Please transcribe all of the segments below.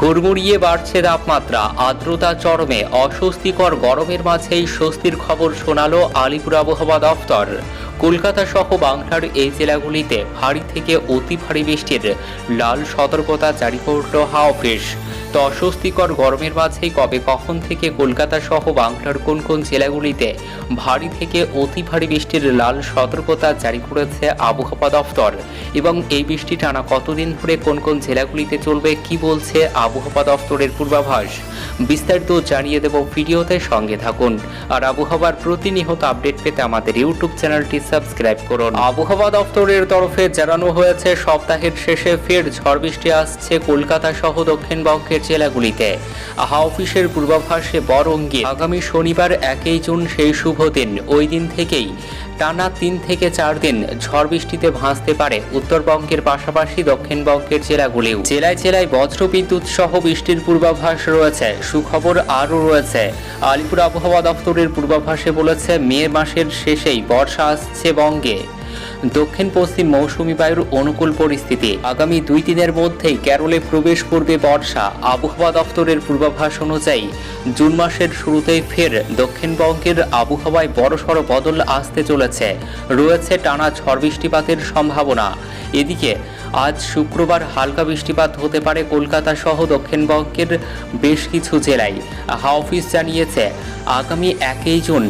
হুড়মুড়িয়ে বাড়ছে তাপমাত্রা, আর্দ্রতা চরমে, অস্বস্তিকর গরমের মাঝেই স্বস্তির খবর শোনালো আলিপুর আবহাওয়া দফতর। কলকাতা সহ বাংলার এই জেলাগুলিতে ভারী থেকে অতি ভারী বৃষ্টির লাল সতর্কতা জারি করল হাওয়া অফিস। তো অস্বস্তিকর গরমের মাঝেই কবে কখন থেকে কলকাতা সহ বাংলার কোন কোন জেলাগুলিতে ভারী থেকে অতি ভারী বৃষ্টির লাল সতর্কতা জারি করেছে আবহাওয়া দফতর এবং এই বৃষ্টি টানা কতদিন ধরে কোন কোন জেলাগুলিতে চলবে, কি বলছে আবহাওয়া দফতরের পূর্বাভাস, বিস্তারিত জানিয়ে দেব। ভিডিওতে সঙ্গে থাকুন আর আবহাওয়ার প্রতিনিয়ত আপডেট পেতে আমাদের ইউটিউব চ্যানেলটি সাবস্ক্রাইব করুন। আবহাওয়া দফতরের তরফে জানানো হয়েছে সপ্তাহের শেষে ফের ঝড় বৃষ্টি আসছে কলকাতা সহ দক্ষিণবঙ্গের জেলাগুলিতে। হাওয়া অফিসের পূর্বাভাসে বড় ইঙ্গিত, আগামী শনিবার 1 জুন সেই শুভ দিন। ওই দিন থেকেই টানা 3 থেকে 4 দিন ঝড় বৃষ্টিতে ভাসতে পারে উত্তরবঙ্গের পাশাপাশি দক্ষিণবঙ্গের জেলাগুলিও। জেলায় জেলায় বজ্রবিদ্যুৎ সহ বৃষ্টির পূর্বাভাস রয়েছে। সুখবর আরও রয়েছে। আলিপুর আবহাওয়া দফতরের পূর্বাভাসে বলেছে, মে মাসের শেষেই বর্ষা আসছে বঙ্গে। দক্ষিণ পশ্চিম মৌসুমী বায়ুর অনুকূল পরিস্থিতি, আগামী 2 দিনের মধ্যেই কেরলে প্রবেশ করবে বর্ষা। আবহাওয়া দফতরের পূর্বাভাস অনুযায়ী জুন মাসের শুরুতেই ফের দক্ষিণবঙ্গের আবহাওয়ায় বড়সড় বদল আসতে চলেছে। রয়েছে টানা ঝড় বৃষ্টিপাতের সম্ভাবনা। এদিকে আজ শুক্রবার হালকা বৃষ্টিপাত হতে পারে কলকাতা সহ দক্ষিণবঙ্গের বেশ কিছু জেলায়। হাওয়া অফিস জানিয়েছে, আগামী 1 জুন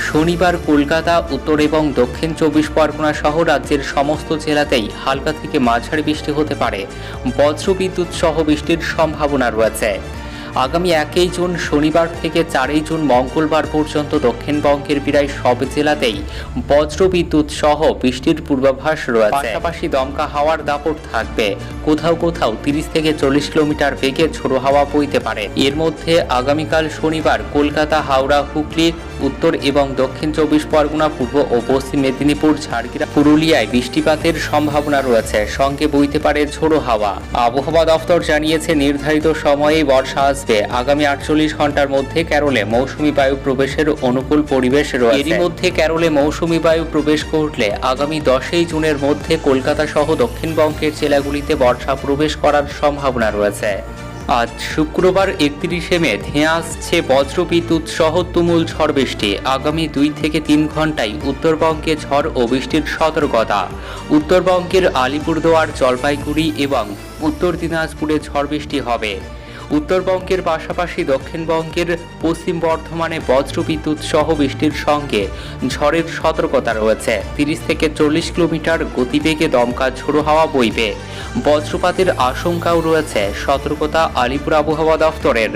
শনিবার কলকাতা, উত্তর এবং দক্ষিণ 24 পরগনা সহ রাজ্যের সমস্ত জেলাতেই হালকা থেকে মাঝারি বৃষ্টি হতে পারে। বজ্রবিদ্যুৎ সহ বৃষ্টির সম্ভাবনা রয়েছে। আগামী 1 জুন শনিবার থেকে 4 জুন মঙ্গলবার পর্যন্ত দক্ষিণবঙ্গের প্রায় সব জেলাতেই বজ্রবিদ্যুৎ সহ বৃষ্টির পূর্বাভাস রয়েছে। পাশাপাশি দমকা হাওয়ার দাপট থাকবে। কোথাও কোথাও 30 থেকে 40 কিলোমিটার বেগে ঝোড়ো হাওয়া বইতে পারে। এর মধ্যে আগামীকাল শনিবার কলকাতা, হাওড়া, হুগলি, উত্তর এবং দক্ষিণ 24 পরগনা, পূর্ব ও পশ্চিম মেদিনীপুর, ঝাড়গ্রাম, পুরুলিয়ায় বৃষ্টিপাতের সম্ভাবনা রয়েছে। সঙ্গে বইতে পারে ঝোড়ো হাওয়া। আবহাওয়া দফতর জানিয়েছে, নির্ধারিত সময়েই বর্ষা আসবে। আগামী 48 ঘন্টার মধ্যে কেরলে মৌসুমী বায়ু প্রবেশের অনুকূল পরিবেশ রয়েছে। এরই মধ্যে কেরলে মৌসুমী বায়ু প্রবেশ করলে আগামী 10 জুনের মধ্যে কলকাতা সহ দক্ষিণবঙ্গের জেলাগুলিতে বর্ষা প্রবেশ করার সম্ভাবনা রয়েছে। আজ শুক্রবার 31 মে ধেয়ে আসছে বজ্রবিদ্যুৎ সহ তুমুল ঝড় বৃষ্টি। আগামী 2 থেকে 3 ঘন্টায় উত্তরবঙ্গে ঝড় ও বৃষ্টির সতর্কতা। উত্তরবঙ্গের আলিপুরদুয়ার, জলপাইগুড়ি এবং উত্তর দিনাজপুরে ঝড় বৃষ্টি হবে। উত্তরবঙ্গের পাশাপাশি দক্ষিণবঙ্গের পশ্চিম বর্ধমানে বজ্রবিদ্যুৎ সহ বৃষ্টির সঙ্গে ঝড়ের সতর্কতা রয়েছে। 30 থেকে 40 কিলোমিটার গতিবেগে দমকা ঝোড়ো হাওয়া বইবে। বজ্রপাতের আশঙ্কাও রয়েছে। সতর্কতা আলিপুর আবহাওয়া দফতরের।